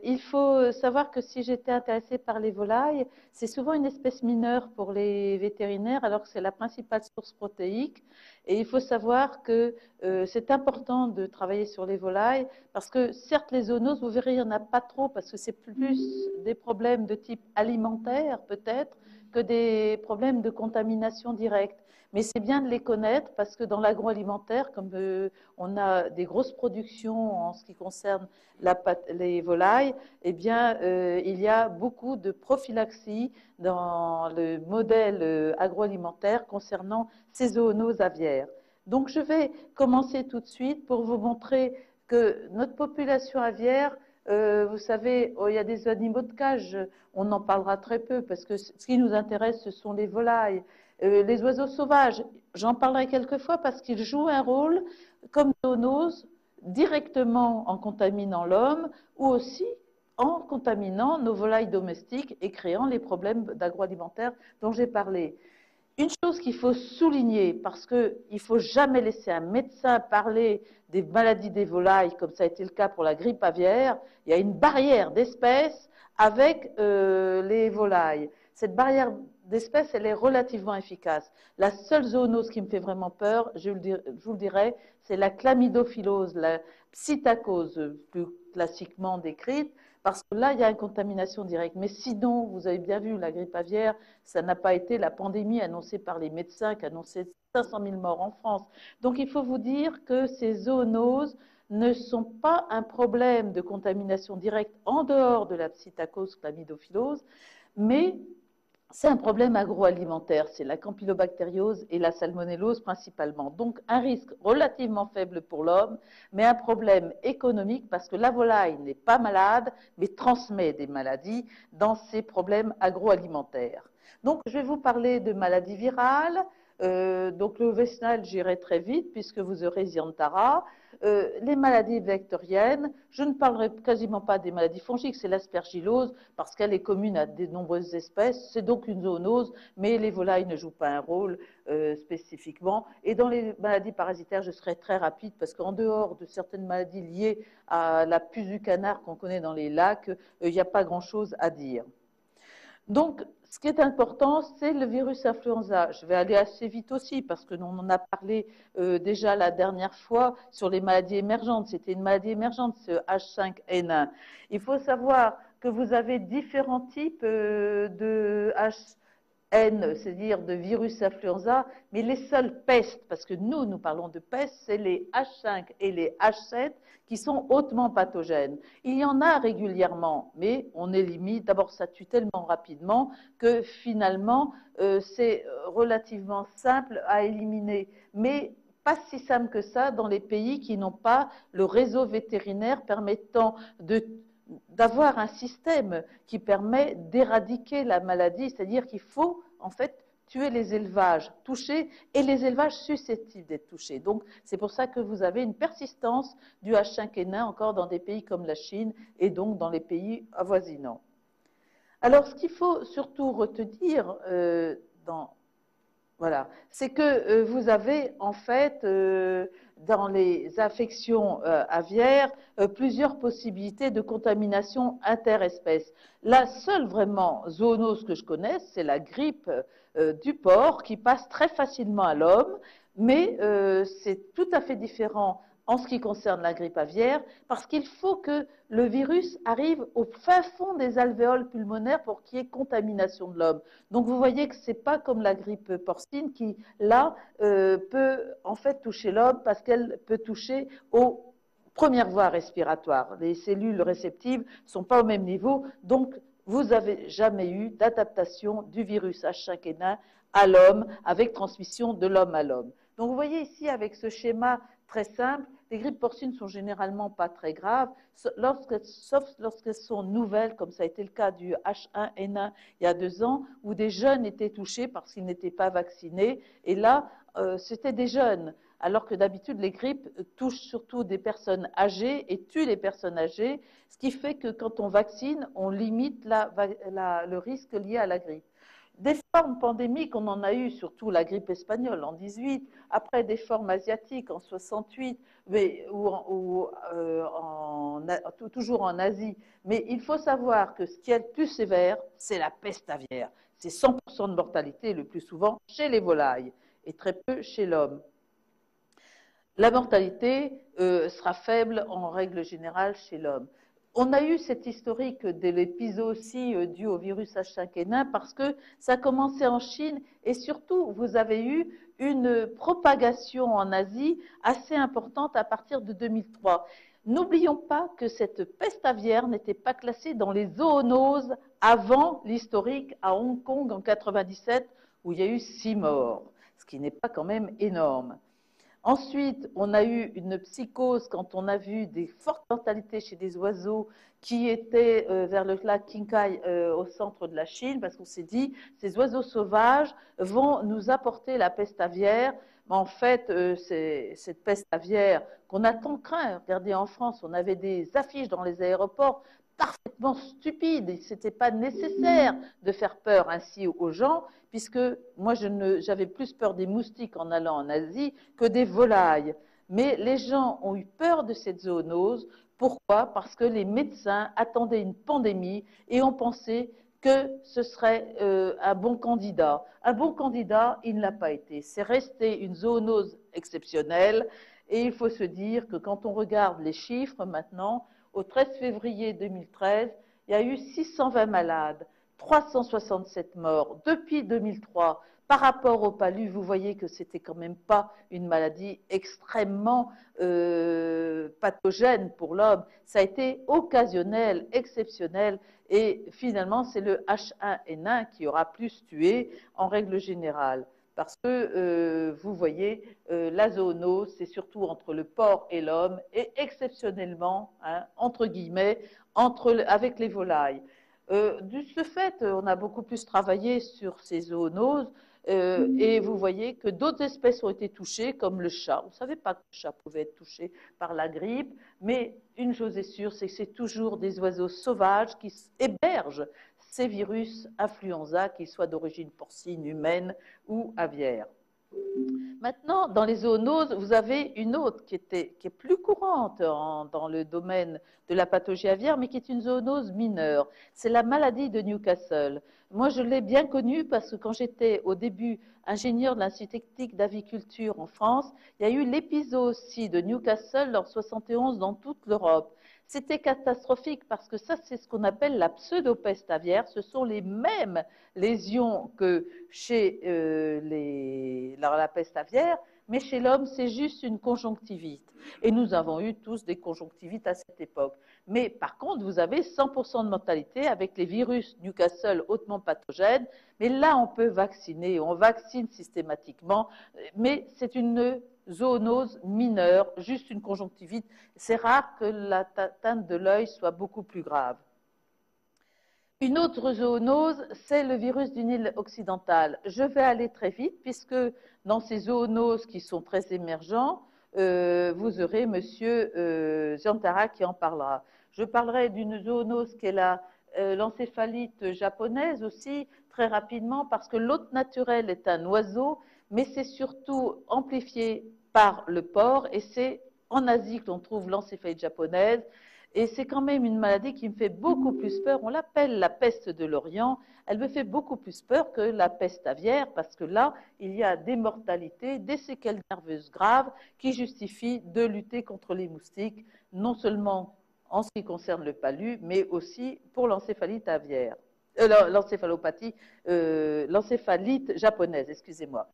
Il faut savoir que si j'étais intéressée par les volailles, c'est souvent une espèce mineure pour les vétérinaires, alors que c'est la principale source protéique. Et il faut savoir que c'est important de travailler sur les volailles, parce que certes, les zoonoses, vous verrez, il n'y en a pas trop, parce que c'est plus des problèmes de type alimentaire, peut-être, que des problèmes de contamination directe. Mais c'est bien de les connaître, parce que dans l'agroalimentaire, comme on a des grosses productions en ce qui concerne les volailles, eh bien, il y a beaucoup de prophylaxie dans le modèle agroalimentaire concernant ces zoonoses aviaires. Donc, je vais commencer tout de suite pour vous montrer que notre population aviaire, vous savez, il y a des animaux de cage, on en parlera très peu parce que ce qui nous intéresse, ce sont les volailles. Les oiseaux sauvages, j'en parlerai quelquefois parce qu'ils jouent un rôle comme zoonoses directement en contaminant l'homme ou aussi en contaminant nos volailles domestiques et créant les problèmes d'agroalimentaire dont j'ai parlé. Une chose qu'il faut souligner, parce qu'il ne faut jamais laisser un médecin parler des maladies des volailles, comme ça a été le cas pour la grippe aviaire, il y a une barrière d'espèces avec les volailles. Cette barrière d'espèces, elle est relativement efficace. La seule zoonose qui me fait vraiment peur, je vous le dirai, c'est la chlamydophilose, la psittacose, plus classiquement décrite, parce que là, il y a une contamination directe. Mais sinon, vous avez bien vu, la grippe aviaire, ça n'a pas été la pandémie annoncée par les médecins qui annonçait 500 000 morts en France. Donc, il faut vous dire que ces zoonoses ne sont pas un problème de contamination directe en dehors de la psittacose chlamydophilose, mais c'est un problème agroalimentaire, c'est la campylobactériose et la salmonellose principalement. Donc un risque relativement faible pour l'homme, mais un problème économique parce que la volaille n'est pas malade, mais transmet des maladies dans ces problèmes agroalimentaires. Donc je vais vous parler de maladies virales. Donc le Vesnal, j'irai très vite puisque vous aurez Ziantara. Les maladies vectoriennes, je ne parlerai quasiment pas des maladies fongiques, c'est l'aspergillose parce qu'elle est commune à de nombreuses espèces, c'est donc une zoonose, mais les volailles ne jouent pas un rôle spécifiquement. Et dans les maladies parasitaires, je serai très rapide parce qu'en dehors de certaines maladies liées à la puce du canard qu'on connaît dans les lacs, il n'y a pas grand-chose à dire. Donc, ce qui est important, c'est le virus influenza. Je vais aller assez vite aussi parce que l'on en a parlé déjà la dernière fois sur les maladies émergentes. C'était une maladie émergente, ce H5N1. Il faut savoir que vous avez différents types de H5N1, c'est-à-dire de virus influenza, mais les seules pestes, parce que nous parlons de pestes, c'est les H5 et les H7 qui sont hautement pathogènes. Il y en a régulièrement, mais on est limite. D'abord, ça tue tellement rapidement que finalement, c'est relativement simple à éliminer. Mais pas si simple que ça dans les pays qui n'ont pas le réseau vétérinaire permettant d'avoir un système qui permet d'éradiquer la maladie, c'est-à-dire qu'il faut en fait tuer les élevages touchés et les élevages susceptibles d'être touchés. Donc c'est pour ça que vous avez une persistance du H5N1 encore dans des pays comme la Chine et donc dans les pays avoisinants. Alors ce qu'il faut surtout retenir voilà, c'est que vous avez en fait dans les infections aviaires plusieurs possibilités de contamination interespèces. La seule vraiment zoonose que je connaisse, c'est la grippe du porc qui passe très facilement à l'homme, mais c'est tout à fait différent en ce qui concerne la grippe aviaire, parce qu'il faut que le virus arrive au fin fond des alvéoles pulmonaires pour qu'il y ait contamination de l'homme. Donc vous voyez que ce n'est pas comme la grippe porcine qui, là, peut en fait toucher l'homme parce qu'elle peut toucher aux premières voies respiratoires. Les cellules réceptives ne sont pas au même niveau, donc vous n'avez jamais eu d'adaptation du virus H5N1 à l'homme avec transmission de l'homme à l'homme. Donc vous voyez ici avec ce schéma très simple, les grippes porcines sont généralement pas très graves, sauf lorsqu'elles sont nouvelles, comme ça a été le cas du H1N1 il y a 2 ans, où des jeunes étaient touchés parce qu'ils n'étaient pas vaccinés. Et là, c'était des jeunes, alors que d'habitude, les grippes touchent surtout des personnes âgées et tuent les personnes âgées, ce qui fait que quand on vaccine, on limite le risque lié à la grippe. Des formes pandémiques, on en a eu, surtout la grippe espagnole en 18, après des formes asiatiques en 68, mais, toujours en Asie. Mais il faut savoir que ce qui est le plus sévère, c'est la peste aviaire. C'est 100% de mortalité, le plus souvent chez les volailles, et très peu chez l'homme. La mortalité sera faible en règle générale chez l'homme. On a eu cette historique de l'épizootie due au virus H5N1 parce que ça a commencé en Chine et surtout vous avez eu une propagation en Asie assez importante à partir de 2003. N'oublions pas que cette peste aviaire n'était pas classée dans les zoonoses avant l'historique à Hong Kong en 97 où il y a eu 6 morts, ce qui n'est pas quand même énorme. Ensuite, on a eu une psychose quand on a vu des fortes mortalités chez des oiseaux qui étaient vers le lac Qinghai au centre de la Chine, parce qu'on s'est dit, ces oiseaux sauvages vont nous apporter la peste aviaire. Mais en fait, cette peste aviaire qu'on a tant craint, regardez en France, on avait des affiches dans les aéroports parfaitement stupides, ce n'était pas nécessaire de faire peur ainsi aux gens, puisque moi j'avais plus peur des moustiques en allant en Asie que des volailles. Mais les gens ont eu peur de cette zoonose. Pourquoi? Parce que les médecins attendaient une pandémie et ont pensé que ce serait un bon candidat. Un bon candidat, il ne l'a pas été. C'est resté une zoonose exceptionnelle et il faut se dire que quand on regarde les chiffres maintenant, au 13 février 2013, il y a eu 620 malades, 367 morts depuis 2003. Par rapport au palu, vous voyez que c'était quand même pas une maladie extrêmement pathogène pour l'homme. Ça a été occasionnel, exceptionnel, et finalement, c'est le H1N1 qui aura plus tué en règle générale. Parce que vous voyez, la zoonose, c'est surtout entre le porc et l'homme, et exceptionnellement, hein, entre guillemets, avec les volailles. De ce fait, on a beaucoup plus travaillé sur ces zoonoses et vous voyez que d'autres espèces ont été touchées, comme le chat. On ne savait pas que le chat pouvait être touché par la grippe, mais une chose est sûre, c'est que c'est toujours des oiseaux sauvages qui hébergent ces virus influenza, qu'ils soient d'origine porcine, humaine ou aviaire. Maintenant, dans les zoonoses, vous avez une autre qui est plus courante dans le domaine de la pathologie aviaire, mais qui est une zoonose mineure. C'est la maladie de Newcastle. Moi, je l'ai bien connue parce que quand j'étais au début ingénieur de l'Institut technique d'aviculture en France, il y a eu l'épizootie de Newcastle en 71 dans toute l'Europe. C'était catastrophique parce que ça, c'est ce qu'on appelle la pseudopeste aviaire. Ce sont les mêmes lésions que chez la peste aviaire, mais chez l'homme, c'est juste une conjonctivite. Et nous avons eu tous des conjonctivites à cette époque. Mais par contre, vous avez 100% de mortalité avec les virus Newcastle hautement pathogènes. Mais là, on peut vacciner, on vaccine systématiquement, mais c'est une zoonose mineure, juste une conjonctivite. C'est rare que l'atteinte de l'œil soit beaucoup plus grave. Une autre zoonose, c'est le virus du Nil occidental. Je vais aller très vite puisque dans ces zoonoses qui sont très émergents, vous aurez monsieur Ziantara qui en parlera. Je parlerai d'une zoonose qui est l'encéphalite japonaise aussi, très rapidement, parce que l'hôte naturel est un oiseau, mais c'est surtout amplifié par le porc, et c'est en Asie que l'on trouve l'encéphalite japonaise. Et c'est quand même une maladie qui me fait beaucoup plus peur. On l'appelle la peste de l'Orient. Elle me fait beaucoup plus peur que la peste aviaire parce que là, il y a des mortalités, des séquelles nerveuses graves qui justifient de lutter contre les moustiques, non seulement en ce qui concerne le palu, mais aussi pour l'encéphalite aviaire. L'encéphalopathie, l'encéphalite japonaise, excusez-moi.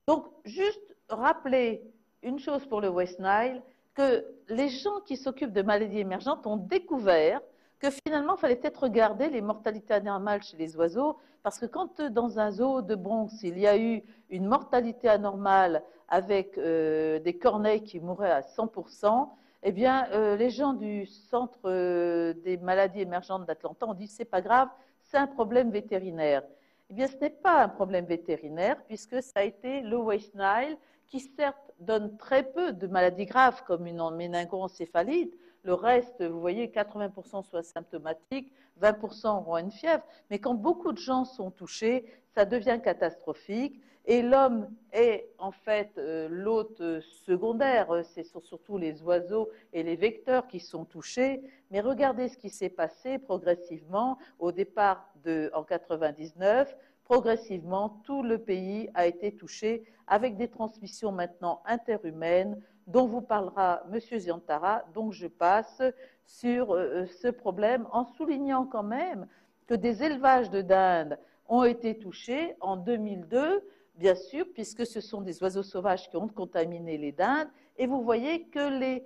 Donc, juste rappeler une chose pour le West Nile, que les gens qui s'occupent de maladies émergentes ont découvert que finalement, il fallait peut-être regarder les mortalités anormales chez les oiseaux, parce que quand dans un zoo de Bronx, il y a eu une mortalité anormale avec des corneilles qui mouraient à 100%, eh bien, les gens du centre des maladies émergentes d'Atlanta ont dit c'est pas grave, c'est un problème vétérinaire. Eh bien, ce n'est pas un problème vétérinaire, puisque ça a été le West Nile qui certes donne très peu de maladies graves comme une méningoencéphalite, le reste, vous voyez, 80% sont asymptomatiques, 20% auront une fièvre. Mais quand beaucoup de gens sont touchés, ça devient catastrophique. Et l'homme est en fait l'hôte secondaire, ce sont surtout les oiseaux et les vecteurs qui sont touchés. Mais regardez ce qui s'est passé progressivement au départ en 99. Progressivement, tout le pays a été touché avec des transmissions maintenant interhumaines dont vous parlera M. Ziantara. Donc je passe sur ce problème en soulignant quand même que des élevages de dindes ont été touchés en 2002, bien sûr, puisque ce sont des oiseaux sauvages qui ont contaminé les dindes. Et vous voyez que les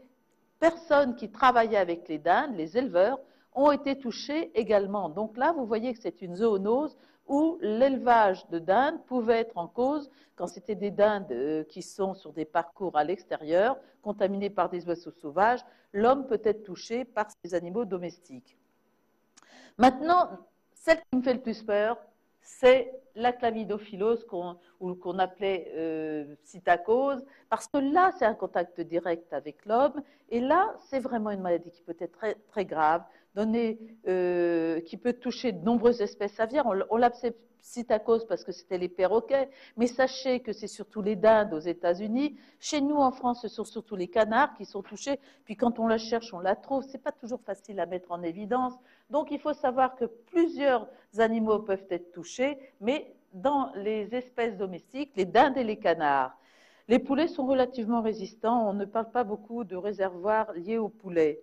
personnes qui travaillaient avec les dindes, les éleveurs, ont été touchés également. Donc là, vous voyez que c'est une zoonose où l'élevage de dindes pouvait être en cause quand c'était des dindes qui sont sur des parcours à l'extérieur, contaminées par des oiseaux sauvages. L'homme peut être touché par ces animaux domestiques. Maintenant, celle qui me fait le plus peur, c'est la chlamydophilose qu'on appelait psittacose, parce que là, c'est un contact direct avec l'homme, et là, c'est vraiment une maladie qui peut être très, très grave, qui peut toucher de nombreuses espèces aviaires. On l'appelait psittacose parce que c'était les perroquets, mais sachez que c'est surtout les dindes aux États-Unis. Chez nous, en France, ce sont surtout les canards qui sont touchés, puis quand on la cherche, on la trouve. C'est pas toujours facile à mettre en évidence. Donc, il faut savoir que plusieurs animaux peuvent être touchés, mais dans les espèces domestiques, les dindes et les canards. Les poulets sont relativement résistants. On ne parle pas beaucoup de réservoirs liés aux poulets.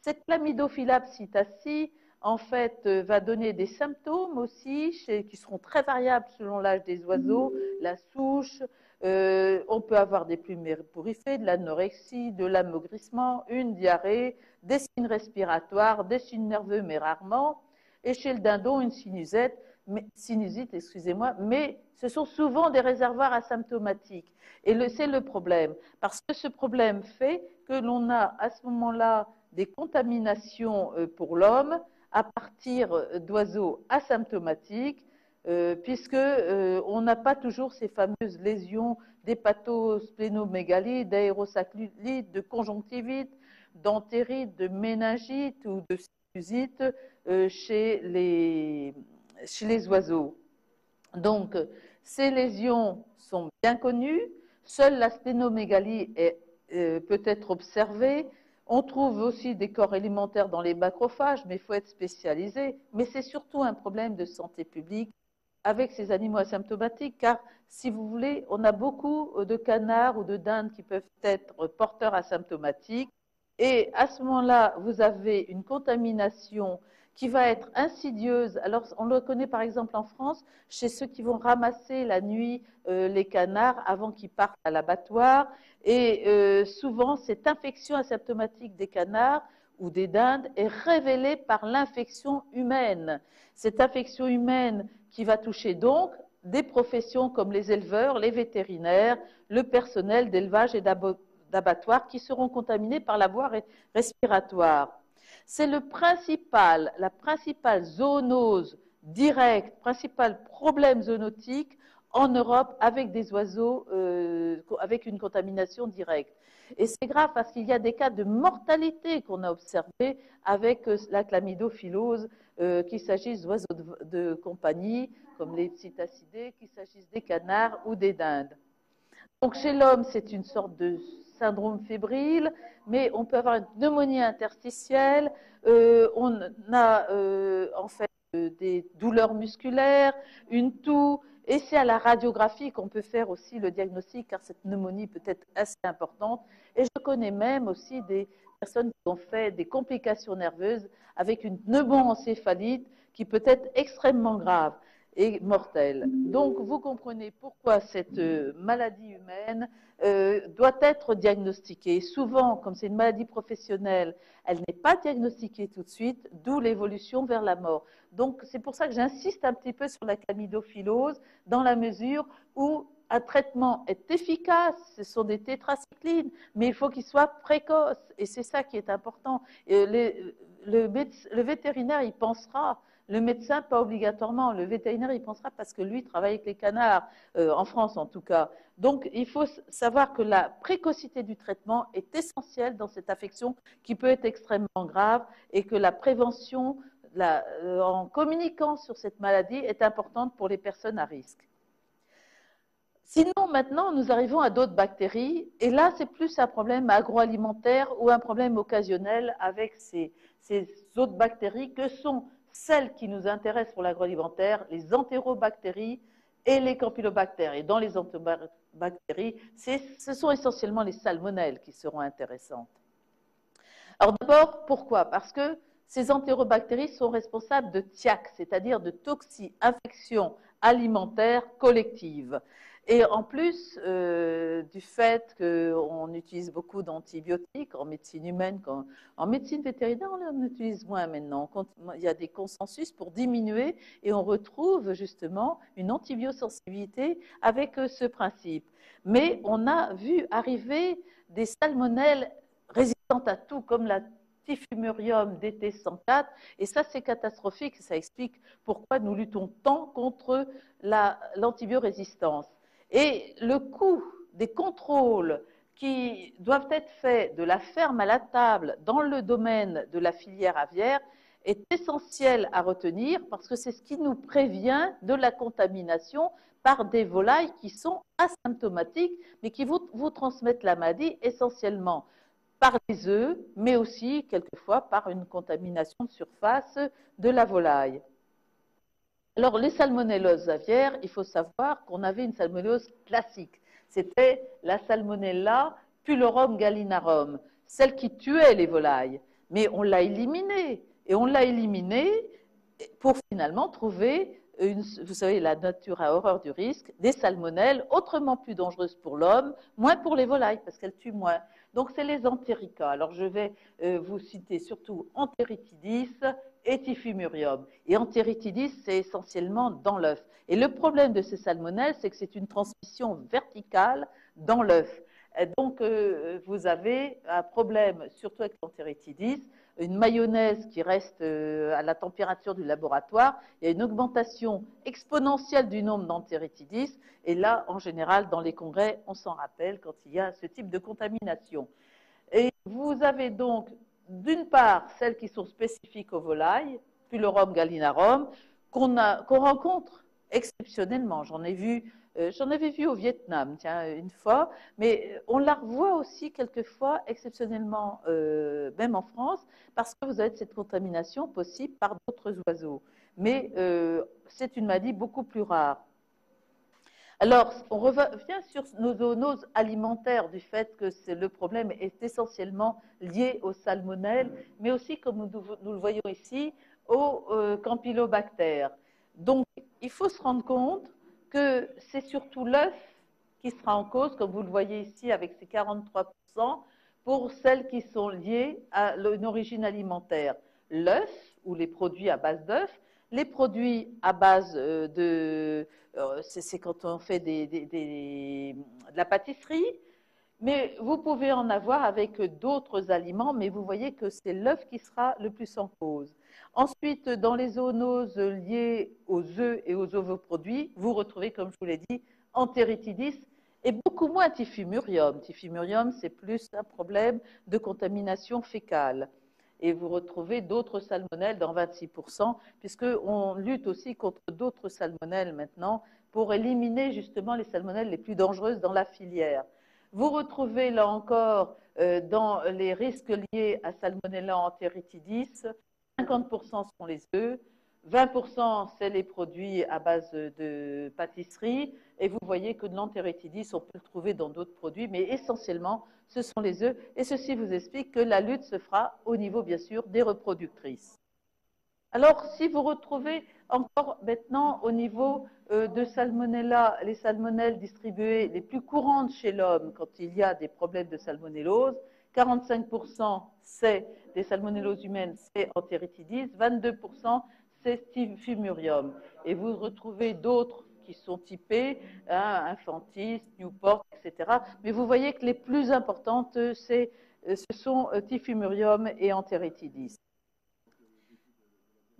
Cette Chlamydophila psittaci, en fait, va donner des symptômes aussi qui seront très variables selon l'âge des oiseaux, la souche. On peut avoir des plumes ébouriffées, de l'anorexie, de l'amaugrissement, une diarrhée, des signes respiratoires, des signes nerveux, mais rarement. Et chez le dindon, une sinusite, excusez-moi, mais ce sont souvent des réservoirs asymptomatiques. Et c'est le problème, parce que ce problème fait que l'on a à ce moment-là des contaminations pour l'homme à partir d'oiseaux asymptomatiques, puisque on n'a pas toujours ces fameuses lésions d'hépatosplénomégalie, d'aérosacculite, de conjonctivite, d'entérite, de méningite ou de sinusite chez les oiseaux. Donc, ces lésions sont bien connues. Seule la sténomégalie peut être observée. On trouve aussi des corps élémentaires dans les macrophages, mais il faut être spécialisé. Mais c'est surtout un problème de santé publique avec ces animaux asymptomatiques, car si vous voulez, on a beaucoup de canards ou de dindes qui peuvent être porteurs asymptomatiques. Et à ce moment-là, vous avez une contamination qui va être insidieuse. Alors, on le connaît par exemple en France, chez ceux qui vont ramasser la nuit les canards avant qu'ils partent à l'abattoir. Et souvent, cette infection asymptomatique des canards ou des dindes est révélée par l'infection humaine. Cette infection humaine qui va toucher donc des professions comme les éleveurs, les vétérinaires, le personnel d'élevage et d'abattoirs qui seront contaminés par la voie respiratoire. C'est la principale zoonose directe, principal problème zoonotique en Europe avec des oiseaux, avec une contamination directe. Et c'est grave parce qu'il y a des cas de mortalité qu'on a observés avec la chlamydophilose, qu'il s'agisse d'oiseaux de compagnie, comme les psittacidés, qu'il s'agisse des canards ou des dindes. Donc chez l'homme, c'est une sorte de syndrome fébrile, mais on peut avoir une pneumonie interstitielle, on a en fait des douleurs musculaires, une toux, et c'est à la radiographie qu'on peut faire aussi le diagnostic, car cette pneumonie peut être assez importante. Et je connais même aussi des personnes qui ont fait des complications nerveuses avec une pneumoencéphalite qui peut être extrêmement grave et mortelle. Donc, vous comprenez pourquoi cette maladie humaine doit être diagnostiquée. Souvent, comme c'est une maladie professionnelle, elle n'est pas diagnostiquée tout de suite, d'où l'évolution vers la mort. Donc, c'est pour ça que j'insiste un petit peu sur la chlamydophilose, dans la mesure où un traitement est efficace, ce sont des tétracyclines, mais il faut qu'il soit précoce, et c'est ça qui est important. Et le vétérinaire, il pensera. Le médecin, pas obligatoirement. Le vétérinaire, il pensera parce que lui travaille avec les canards, en France en tout cas. Donc, il faut savoir que la précocité du traitement est essentielle dans cette affection qui peut être extrêmement grave et que la prévention, en communiquant sur cette maladie, est importante pour les personnes à risque. Sinon, maintenant, nous arrivons à d'autres bactéries, et là, c'est plus un problème agroalimentaire ou un problème occasionnel avec ces autres bactéries que sont celles qui nous intéressent pour l'agroalimentaire, les entérobactéries et les campylobactères. Et dans les entérobactéries, ce sont essentiellement les salmonelles qui seront intéressantes. Alors d'abord, pourquoi? Parce que ces entérobactéries sont responsables de TIAC, c'est-à-dire de toxi-infection alimentaire collective. Et en plus du fait qu'on utilise beaucoup d'antibiotiques en médecine humaine, en médecine vétérinaire, on en utilise moins maintenant. Il y a des consensus pour diminuer et on retrouve justement une antibiosensibilité avec ce principe. Mais on a vu arriver des salmonelles résistantes à tout, comme la Typhimurium DT104, et ça c'est catastrophique, ça explique pourquoi nous luttons tant contre l'antibiorésistance. Et le coût des contrôles qui doivent être faits de la ferme à la table dans le domaine de la filière aviaire est essentiel à retenir parce que c'est ce qui nous prévient de la contamination par des volailles qui sont asymptomatiques mais qui vous transmettent la maladie essentiellement par les œufs, mais aussi quelquefois par une contamination de surface de la volaille. Alors, les salmonelloses aviaires, il faut savoir qu'on avait une salmonellose classique. C'était la Salmonella pullorum gallinarum, celle qui tuait les volailles. Mais on l'a éliminée. Et on l'a éliminée pour finalement trouver, vous savez, la nature a horreur du risque, des salmonelles autrement plus dangereuses pour l'homme, moins pour les volailles, parce qu'elles tuent moins. Donc, c'est les entéricas. Alors, je vais vous citer surtout Enteritidis et Typhimurium. Et Enteritidis, c'est essentiellement dans l'œuf. Et le problème de ces salmonelles, c'est que c'est une transmission verticale dans l'œuf. Donc, vous avez un problème, surtout avec l'Enteritidis, une mayonnaise qui reste à la température du laboratoire, il y a une augmentation exponentielle du nombre d'entéritidis, et là, en général, dans les congrès, on s'en rappelle quand il y a ce type de contamination. Et vous avez donc, d'une part, celles qui sont spécifiques aux volailles, Pullorum gallinarum, qu'on rencontre exceptionnellement. J'en avais vu au Vietnam, tiens, une fois, mais on la revoit aussi quelquefois exceptionnellement, même en France, parce que vous avez cette contamination possible par d'autres oiseaux. Mais c'est une maladie beaucoup plus rare. Alors, on revient sur nos zoonoses alimentaires du fait que le problème est essentiellement lié aux salmonelles, mais aussi, comme nous le voyons ici, aux campylobactères. Donc, il faut se rendre compte que c'est surtout l'œuf qui sera en cause, comme vous le voyez ici avec ces 43%, pour celles qui sont liées à une origine alimentaire. L'œuf, ou les produits à base d'œuf, les produits à base c'est quand on fait de la pâtisserie, mais vous pouvez en avoir avec d'autres aliments, mais vous voyez que c'est l'œuf qui sera le plus en cause. Ensuite, dans les zoonoses liées aux œufs et aux ovoproduits, vous retrouvez, comme je vous l'ai dit, Enteritidis et beaucoup moins Typhimurium. Typhimurium, c'est plus un problème de contamination fécale. Et vous retrouvez d'autres salmonelles dans 26%, puisqu'on lutte aussi contre d'autres salmonelles maintenant pour éliminer justement les salmonelles les plus dangereuses dans la filière. Vous retrouvez là encore dans les risques liés à Salmonella enteritidis, 50% sont les œufs, 20% c'est les produits à base de pâtisserie, et vous voyez que de l'enteritidis, on peut le trouver dans d'autres produits, mais essentiellement, ce sont les œufs, et ceci vous explique que la lutte se fera au niveau, bien sûr, des reproductrices. Alors, si vous retrouvez encore maintenant au niveau de Salmonella, les salmonelles distribuées les plus courantes chez l'homme quand il y a des problèmes de salmonellose, 45% c'est des salmonelloses humaines, c'est Enteritidis, 22% c'est Typhimurium. Et vous retrouvez d'autres qui sont typés, hein, Infantis, Newport, etc. Mais vous voyez que les plus importantes, ce sont Typhimurium et Enteritidis.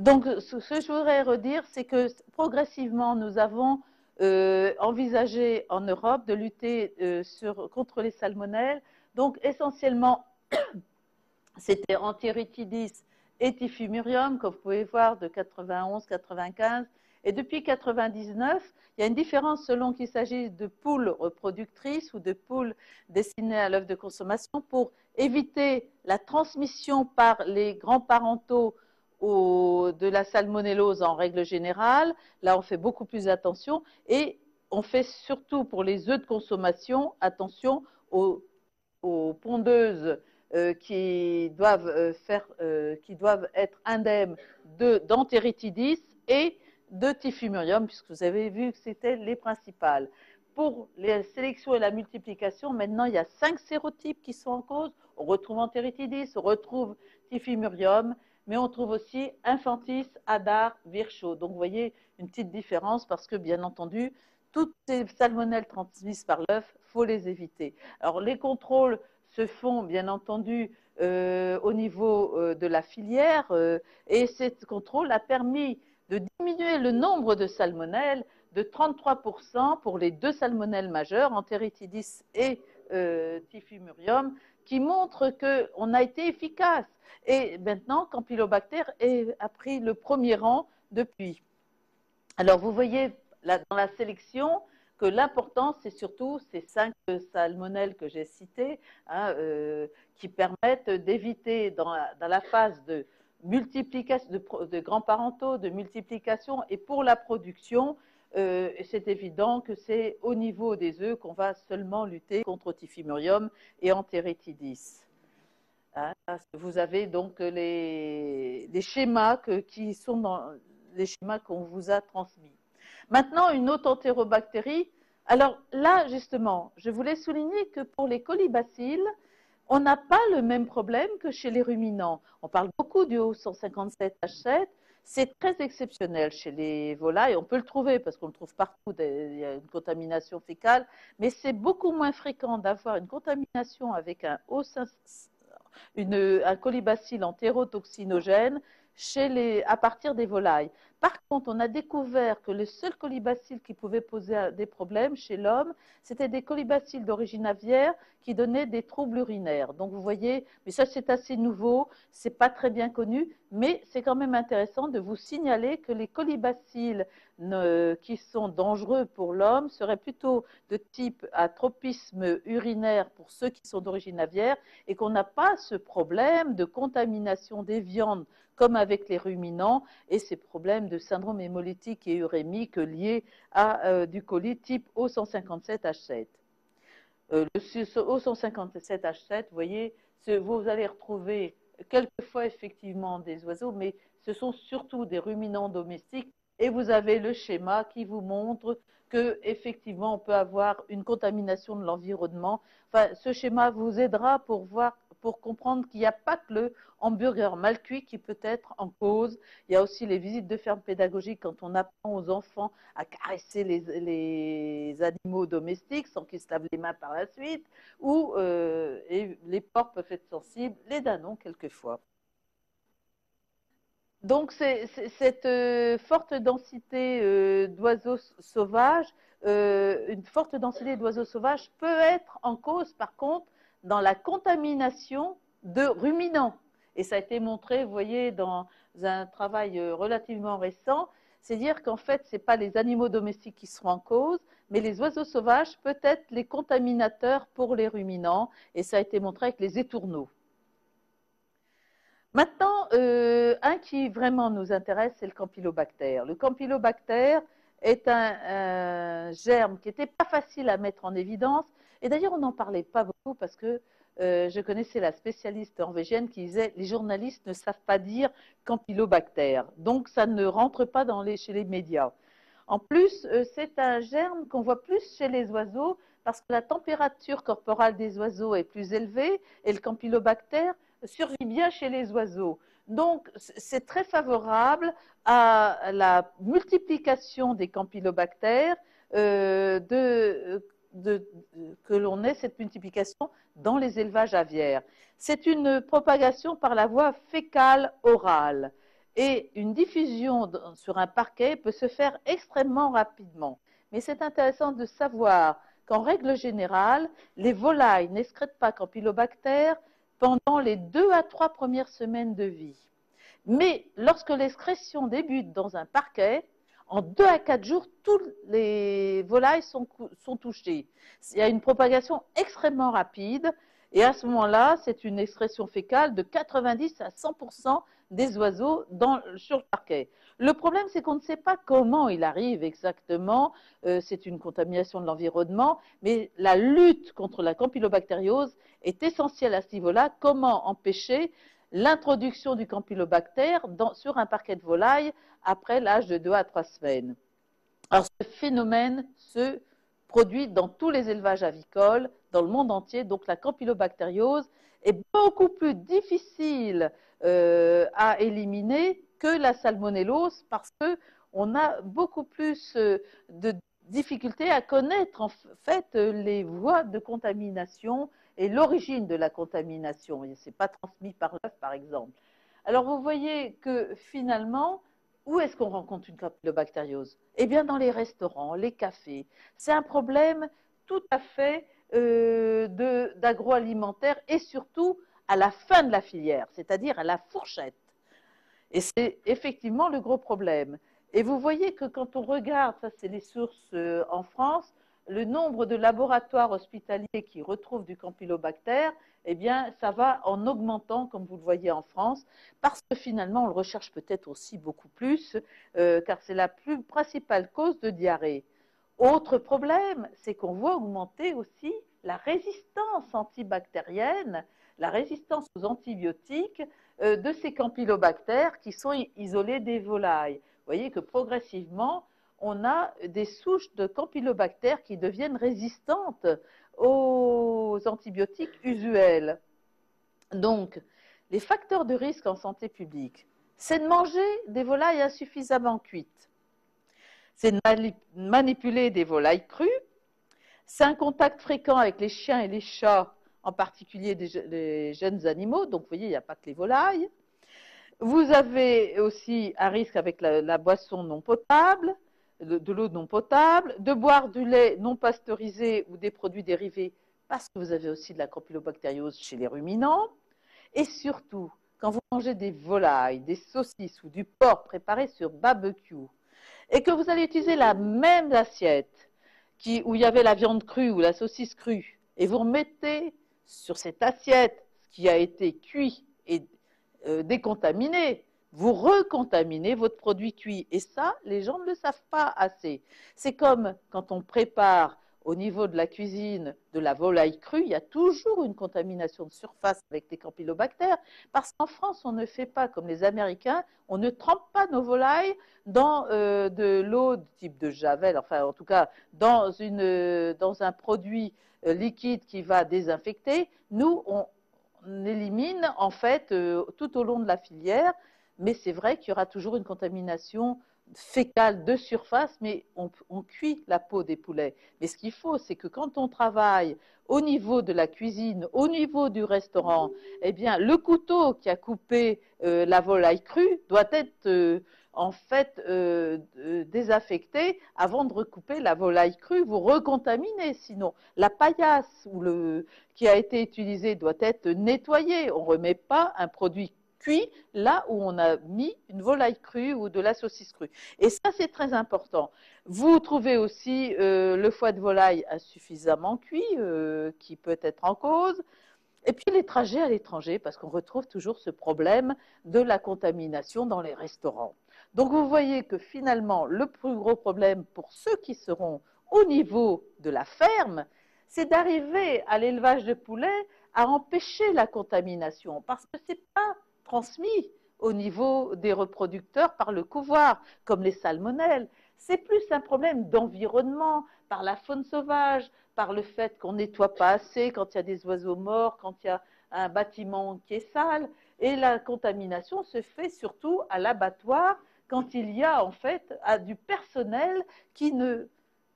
Donc, ce que je voudrais redire, c'est que progressivement, nous avons envisagé en Europe de lutter contre les salmonelles. Donc, essentiellement, c'était Enteritidis et Typhimurium, comme vous pouvez voir, de 91-95. Et depuis 99, il y a une différence selon qu'il s'agit de poules reproductrices ou de poules destinées à l'œuf de consommation pour éviter la transmission par les grands parentaux de la salmonellose en règle générale. Là, on fait beaucoup plus attention et on fait surtout pour les œufs de consommation attention aux pondeuses qui doivent être indemnes d'entéritidis et de typhimurium, puisque vous avez vu que c'était les principales. Pour les sélections et la multiplication, maintenant, il y a 5 sérotypes qui sont en cause. On retrouve entéritidis, on retrouve typhimurium, mais on trouve aussi infantis, hadar, virchow. Donc, vous voyez une petite différence parce que, bien entendu, toutes ces salmonelles transmises par l'œuf, il faut les éviter. Alors, les contrôles se font, bien entendu, au niveau de la filière et ce contrôle a permis de diminuer le nombre de salmonelles de 33% pour les 2 salmonelles majeures, Enteritidis et Typhimurium, qui montrent qu'on a été efficace. Et maintenant, Campylobacter a pris le premier rang depuis. Alors, vous voyez là, dans la sélection que l'important, c'est surtout ces 5 salmonelles que j'ai citées, hein, qui permettent d'éviter dans la phase de multiplication de grands parentaux, de multiplication et pour la production, c'est évident que c'est au niveau des œufs qu'on va seulement lutter contre Typhimurium et Enteritidis. Hein, vous avez donc les schémas qui sont dans les schémas qu'on vous a transmis. Maintenant, une autre entérobactérie. Alors là, justement, je voulais souligner que pour les colibacilles, on n'a pas le même problème que chez les ruminants. On parle beaucoup du O157H7. C'est très exceptionnel chez les volailles. On peut le trouver parce qu'on le trouve partout. Il y a une contamination fécale. Mais c'est beaucoup moins fréquent d'avoir une contamination avec un colibacille entérotoxinogène à partir des volailles. Par contre, on a découvert que le seul colibacille qui pouvait poser des problèmes chez l'homme, c'était des colibacilles d'origine aviaire qui donnaient des troubles urinaires. Donc vous voyez, mais ça c'est assez nouveau, c'est pas très bien connu, mais c'est quand même intéressant de vous signaler que les colibacilles qui sont dangereux pour l'homme seraient plutôt de type à tropisme urinaire pour ceux qui sont d'origine aviaire et qu'on n'a pas ce problème de contamination des viandes comme avec les ruminants et ces problèmes de syndrome hémolytique et urémique liés à du colis type O157H7. Le O157H7, vous voyez, vous allez retrouver quelquefois effectivement des oiseaux, mais ce sont surtout des ruminants domestiques et vous avez le schéma qui vous montre qu'effectivement on peut avoir une contamination de l'environnement. Enfin, ce schéma vous aidera pour comprendre qu'il n'y a pas que le hamburger mal cuit qui peut être en cause. Il y a aussi les visites de ferme pédagogiques quand on apprend aux enfants à caresser les animaux domestiques sans qu'ils se lavent les mains par la suite, ou les porcs peuvent être sensibles, les dindons quelquefois. Donc, cette forte densité d'oiseaux sauvages, une forte densité d'oiseaux sauvages peut être en cause, par contre, dans la contamination de ruminants. Et ça a été montré, vous voyez, dans un travail relativement récent, c'est-à-dire qu'en fait, ce n'est pas les animaux domestiques qui seront en cause, mais les oiseaux sauvages peuvent être les contaminateurs pour les ruminants, et ça a été montré avec les étourneaux. Maintenant, un qui vraiment nous intéresse, c'est le campylobacter. Le campylobacter est un germe qui n'était pas facile à mettre en évidence. Et d'ailleurs, on n'en parlait pas beaucoup parce que je connaissais la spécialiste norvégienne qui disait les journalistes ne savent pas dire campylobacter. Donc, ça ne rentre pas chez les médias. En plus, c'est un germe qu'on voit plus chez les oiseaux parce que la température corporelle des oiseaux est plus élevée et le campylobacter survit bien chez les oiseaux. Donc, c'est très favorable à la multiplication des campylobactères, que l'on ait cette multiplication dans les élevages aviaires. C'est une propagation par la voie fécale orale. Et une diffusion sur un parquet peut se faire extrêmement rapidement. Mais c'est intéressant de savoir qu'en règle générale, les volailles n'excrètent pas Campylobacter pendant les 2 à 3 premières semaines de vie. Mais lorsque l'excrétion débute dans un parquet, en 2 à 4 jours, toutes les volailles sont touchées. Il y a une propagation extrêmement rapide et à ce moment-là, c'est une excrétion fécale de 90 à 100% des oiseaux sur le parquet. Le problème, c'est qu'on ne sait pas comment il arrive exactement. C'est une contamination de l'environnement, mais la lutte contre la campylobactériose est essentielle à ce niveau-là. Comment empêcher l'introduction du campylobacter sur un parquet de volaille après l'âge de 2 à 3 semaines. Alors, ce phénomène se produit dans tous les élevages avicoles, dans le monde entier. Donc, la campylobactériose est beaucoup plus difficile à éliminer que la salmonellose parce qu'on a beaucoup plus de difficultés à connaître en fait les voies de contamination et l'origine de la contamination. Ce n'est pas transmis par l'œuf, par exemple. Alors, vous voyez que finalement, où est-ce qu'on rencontre une campylobactériose? Eh bien, dans les restaurants, les cafés. C'est un problème tout à fait d'agroalimentaire et surtout à la fin de la filière, c'est-à-dire à la fourchette. Et c'est effectivement le gros problème. Et vous voyez que quand on regarde, ça c'est les sources en France, le nombre de laboratoires hospitaliers qui retrouvent du campylobacter, eh bien, ça va en augmentant, comme vous le voyez en France, parce que finalement, on le recherche peut-être aussi beaucoup plus, car c'est la principale cause de diarrhée. Autre problème, c'est qu'on voit augmenter aussi la résistance antibactérienne, la résistance aux antibiotiques de ces campylobactères qui sont isolés des volailles. Vous voyez que progressivement, on a des souches de campylobactères qui deviennent résistantes aux antibiotiques usuels. Donc, les facteurs de risque en santé publique, c'est de manger des volailles insuffisamment cuites, c'est de manipuler des volailles crues, c'est un contact fréquent avec les chiens et les chats, en particulier les jeunes animaux, donc vous voyez, il n'y a pas que les volailles. Vous avez aussi un risque avec la boisson non potable, de l'eau non potable, de boire du lait non pasteurisé ou des produits dérivés, parce que vous avez aussi de la campylobactériose chez les ruminants. Et surtout, quand vous mangez des volailles, des saucisses ou du porc préparé sur barbecue, et que vous allez utiliser la même assiette où il y avait la viande crue ou la saucisse crue, et vous remettez sur cette assiette ce qui a été cuit et décontaminé, vous recontaminez votre produit cuit. Et ça, les gens ne le savent pas assez. C'est comme quand on prépare au niveau de la cuisine de la volaille crue, il y a toujours une contamination de surface avec des campylobactères, parce qu'en France, on ne fait pas comme les Américains, on ne trempe pas nos volailles dans de l'eau de type de javel, enfin en tout cas dans un produit liquide qui va désinfecter. Nous, on élimine en fait tout au long de la filière, mais c'est vrai qu'il y aura toujours une contamination fécale de surface, mais on cuit la peau des poulets. Mais ce qu'il faut, c'est que quand on travaille au niveau de la cuisine, au niveau du restaurant, eh bien, le couteau qui a coupé la volaille crue doit être en fait désaffecté avant de recouper la volaille crue. Vous recontaminez sinon. La paillasse qui a été utilisée doit être nettoyée. On ne remet pas un produit cuit là où on a mis une volaille crue ou de la saucisse crue. Et ça, c'est très important. Vous trouvez aussi le foie de volaille insuffisamment cuit qui peut être en cause. Et puis les trajets à l'étranger, parce qu'on retrouve toujours ce problème de la contamination dans les restaurants. Donc vous voyez que finalement, le plus gros problème pour ceux qui seront au niveau de la ferme, c'est d'arriver à l'élevage de poulets à empêcher la contamination, parce que ce n'est pas transmis au niveau des reproducteurs par le couvoir, comme les salmonelles. C'est plus un problème d'environnement, par la faune sauvage, par le fait qu'on ne nettoie pas assez quand il y a des oiseaux morts, quand il y a un bâtiment qui est sale. Et la contamination se fait surtout à l'abattoir quand il y a en fait du personnel qui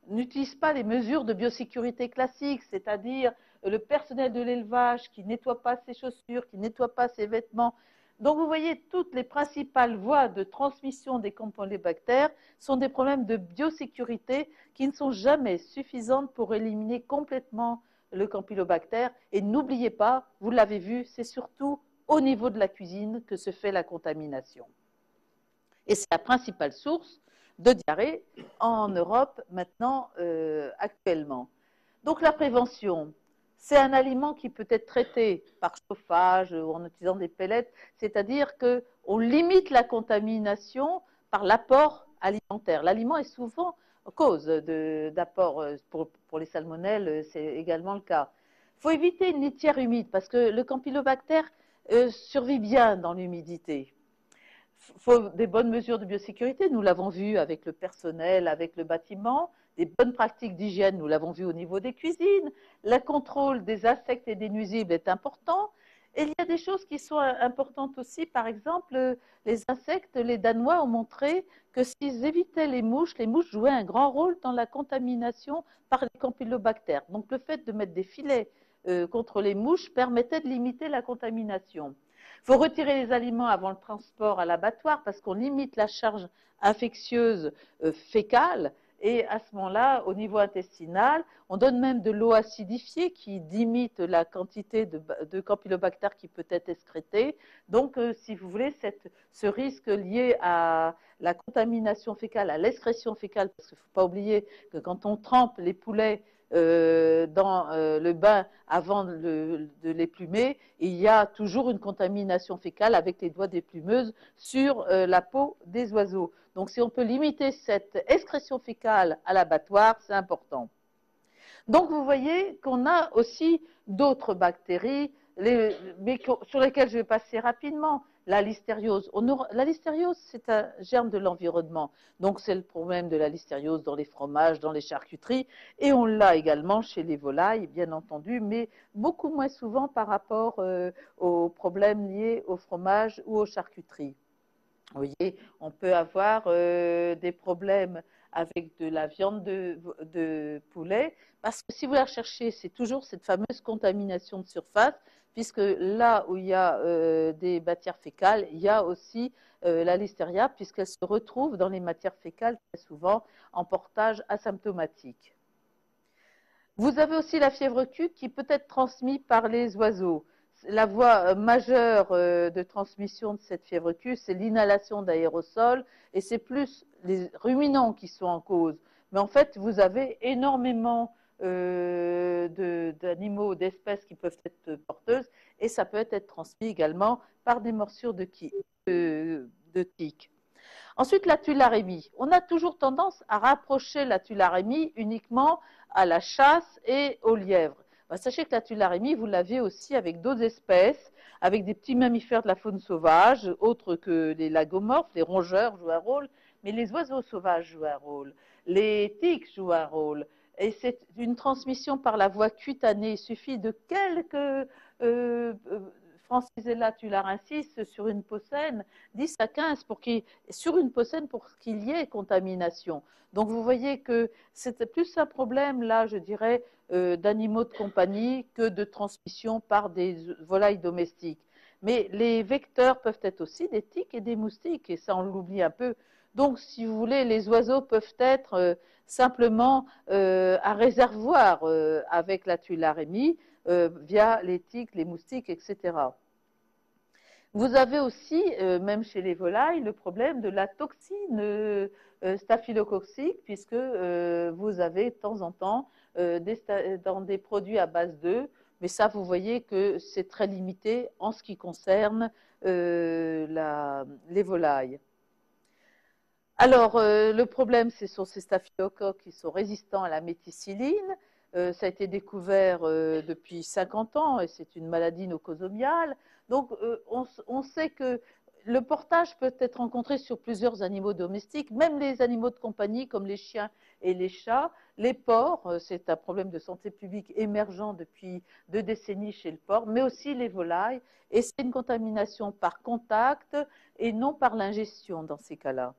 n'utilise pas les mesures de biosécurité classiques, c'est-à-dire le personnel de l'élevage qui ne nettoie pas ses chaussures, qui ne nettoie pas ses vêtements. Donc, vous voyez, toutes les principales voies de transmission des campylobactères sont des problèmes de biosécurité qui ne sont jamais suffisantes pour éliminer complètement le campylobactère. Et n'oubliez pas, vous l'avez vu, c'est surtout au niveau de la cuisine que se fait la contamination. Et c'est la principale source de diarrhée en Europe maintenant, actuellement. Donc la prévention, c'est un aliment qui peut être traité par chauffage ou en utilisant des pellets, c'est-à-dire qu'on limite la contamination par l'apport alimentaire. L'aliment est souvent cause d'apport pour les salmonelles, c'est également le cas. Il faut éviter une litière humide parce que le campylobactère survit bien dans l'humidité. Il faut des bonnes mesures de biosécurité, nous l'avons vu avec le personnel, avec le bâtiment, des bonnes pratiques d'hygiène, nous l'avons vu au niveau des cuisines, le contrôle des insectes et des nuisibles est important. Et il y a des choses qui sont importantes aussi, par exemple, les insectes, les Danois ont montré que s'ils évitaient les mouches jouaient un grand rôle dans la contamination par les campylobactères. Donc le fait de mettre des filets contre les mouches permettait de limiter la contamination. Il faut retirer les aliments avant le transport à l'abattoir parce qu'on limite la charge infectieuse fécale. Et à ce moment-là, au niveau intestinal, on donne même de l'eau acidifiée qui limite la quantité de campylobactères qui peut être excrétée. Donc, si vous voulez, ce risque lié à la contamination fécale, à l'excrétion fécale, parce qu'il ne faut pas oublier que quand on trempe les poulets dans le bain avant de les plumer, il y a toujours une contamination fécale avec les doigts des plumeuses sur la peau des oiseaux. Donc si on peut limiter cette excrétion fécale à l'abattoir, c'est important. Donc vous voyez qu'on a aussi d'autres bactéries, mais sur lesquelles je vais passer rapidement. La listériose. La listériose, c'est un germe de l'environnement. Donc c'est le problème de la listériose dans les fromages, dans les charcuteries. Et on l'a également chez les volailles, bien entendu, mais beaucoup moins souvent par rapport aux problèmes liés au fromage ou aux charcuteries. Vous voyez, on peut avoir des problèmes avec de la viande de poulet, parce que si vous la recherchez, c'est toujours cette fameuse contamination de surface, puisque là où il y a des matières fécales, il y a aussi la listeria, puisqu'elle se retrouve dans les matières fécales très souvent en portage asymptomatique. Vous avez aussi la fièvre Q qui peut être transmise par les oiseaux. La voie majeure de transmission de cette fièvre Q, c'est l'inhalation d'aérosols et c'est plus les ruminants qui sont en cause. Mais en fait, vous avez énormément d'animaux, d'espèces qui peuvent être porteuses et ça peut être transmis également par des morsures de tiques. Ensuite, la tularemie. On a toujours tendance à rapprocher la tularemie uniquement à la chasse et aux lièvres. Ben, sachez que la tularemie, vous l'avez aussi avec d'autres espèces, avec des petits mammifères de la faune sauvage, autres que les lagomorphes, les rongeurs jouent un rôle, mais les oiseaux sauvages jouent un rôle, les tiques jouent un rôle. Et c'est une transmission par la voie cutanée. Il suffit de quelques Francisella tularensis sur une peau saine, 10 à 15 sur une peau saine pour qu'il y ait contamination. Donc vous voyez que c'est plus un problème, là, je dirais, d'animaux de compagnie que de transmission par des volailles domestiques. Mais les vecteurs peuvent être aussi des tiques et des moustiques, et ça on l'oublie un peu. Donc si vous voulez, les oiseaux peuvent être simplement un réservoir avec la tularemie via les tiques, les moustiques, etc. Vous avez aussi, même chez les volailles, le problème de la toxine staphylococcique, puisque vous avez de temps en temps dans des produits à base d'œufs, mais ça, vous voyez que c'est très limité en ce qui concerne les volailles. Alors, le problème, ce sont ces staphylocoques qui sont résistants à la méticilline. Ça a été découvert depuis 50 ans et c'est une maladie nocosomiale. Donc, on sait que le portage peut être rencontré sur plusieurs animaux domestiques, même les animaux de compagnie comme les chiens et les chats. Les porcs, c'est un problème de santé publique émergent depuis 2 décennies chez le porc, mais aussi les volailles. Et c'est une contamination par contact et non par l'ingestion dans ces cas-là.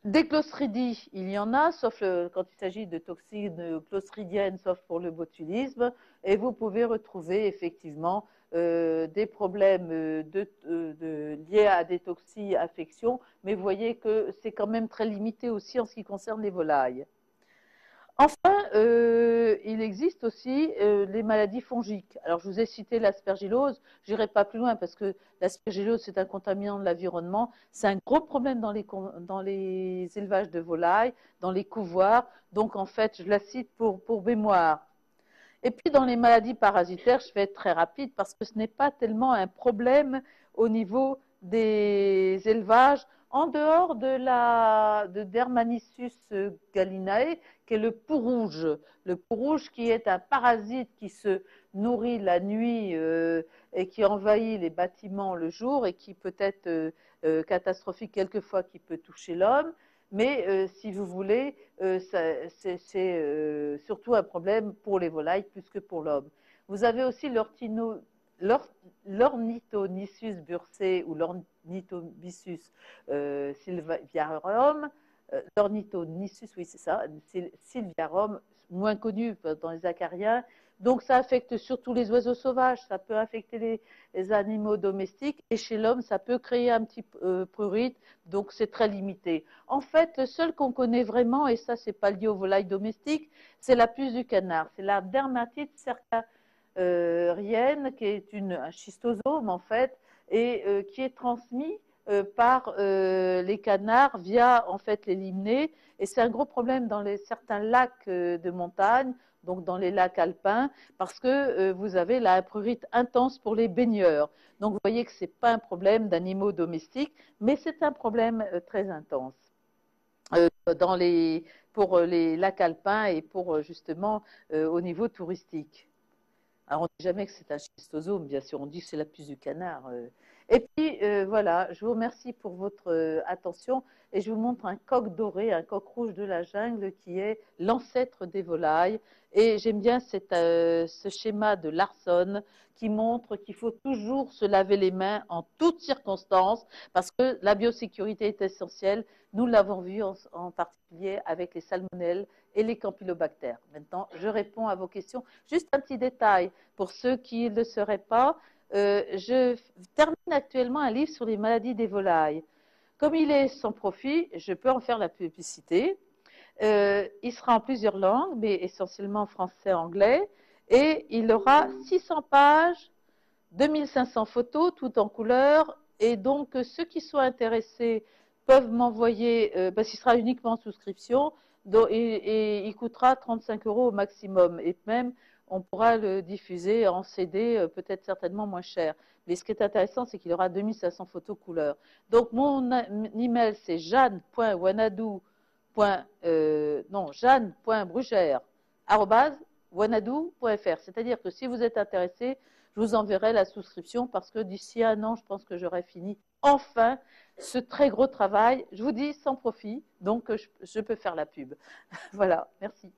Des clostridies, il y en a, sauf quand il s'agit de toxines clostridiennes, sauf pour le botulisme. Et vous pouvez retrouver effectivement des problèmes liés à des toxi-infections, mais vous voyez que c'est quand même très limité aussi en ce qui concerne les volailles. Enfin, il existe aussi les maladies fongiques. Alors, je vous ai cité l'aspergillose. Je n'irai pas plus loin parce que l'aspergillose, c'est un contaminant de l'environnement. C'est un gros problème dans les élevages de volailles, dans les couvoirs. Donc, en fait, je la cite pour mémoire. Et puis, dans les maladies parasitaires, je vais être très rapide parce que ce n'est pas tellement un problème au niveau des élevages, en dehors de Dermanissus gallinae, qui est le pou rouge. Le pou rouge qui est un parasite qui se nourrit la nuit et qui envahit les bâtiments le jour et qui peut être catastrophique quelquefois, qui peut toucher l'homme. Mais si vous voulez, c'est surtout un problème pour les volailles plus que pour l'homme. Vous avez aussi l'ornithonissus bursé ou l'ornithobissus sylviarum. L'ornithonissus, oui, c'est ça, sylviarum, moins connu dans les acariens. Donc, ça affecte surtout les oiseaux sauvages, ça peut affecter les animaux domestiques, et chez l'homme, ça peut créer un petit prurite, donc c'est très limité. En fait, le seul qu'on connaît vraiment, et ça, c'est pas lié aux volailles domestiques, c'est la puce du canard. C'est la dermatite cercarienne, qui est un schistosome, en fait, et qui est transmis par les canards via, en fait, les limnés. Et c'est un gros problème dans certains lacs de montagne, donc dans les lacs alpins, parce que vous avez la prurite intense pour les baigneurs. Donc vous voyez que ce n'est pas un problème d'animaux domestiques, mais c'est un problème très intense pour les lacs alpins et pour justement au niveau touristique. Alors on ne dit jamais que c'est un schistosome, bien sûr, on dit que c'est la puce du canard. Et puis voilà, je vous remercie pour votre attention et je vous montre un coq doré, un coq rouge de la jungle qui est l'ancêtre des volailles. Et j'aime bien ce schéma de Larson qui montre qu'il faut toujours se laver les mains en toutes circonstances parce que la biosécurité est essentielle. Nous l'avons vu en particulier avec les salmonelles et les campylobactères. Maintenant, je réponds à vos questions. Juste un petit détail pour ceux qui ne le sauraient pas. Je termine actuellement un livre sur les maladies des volailles. Comme il est sans profit, je peux en faire la publicité. Il sera en plusieurs langues, mais essentiellement français, anglais. Et il aura 600 pages, 2500 photos, tout en couleur. Et donc, ceux qui sont intéressés peuvent m'envoyer, parce qu'il sera uniquement en souscription, et il coûtera 35 € au maximum. Et même, on pourra le diffuser en CD, peut-être certainement moins cher. Mais ce qui est intéressant, c'est qu'il aura 2500 photos couleur. Donc, mon email, c'est jeanne.brugère@wanadoo.fr. C'est-à-dire que si vous êtes intéressé, je vous enverrai la souscription parce que d'ici un an, je pense que j'aurai fini enfin ce très gros travail. Je vous dis sans profit, donc je peux faire la pub. Voilà, merci.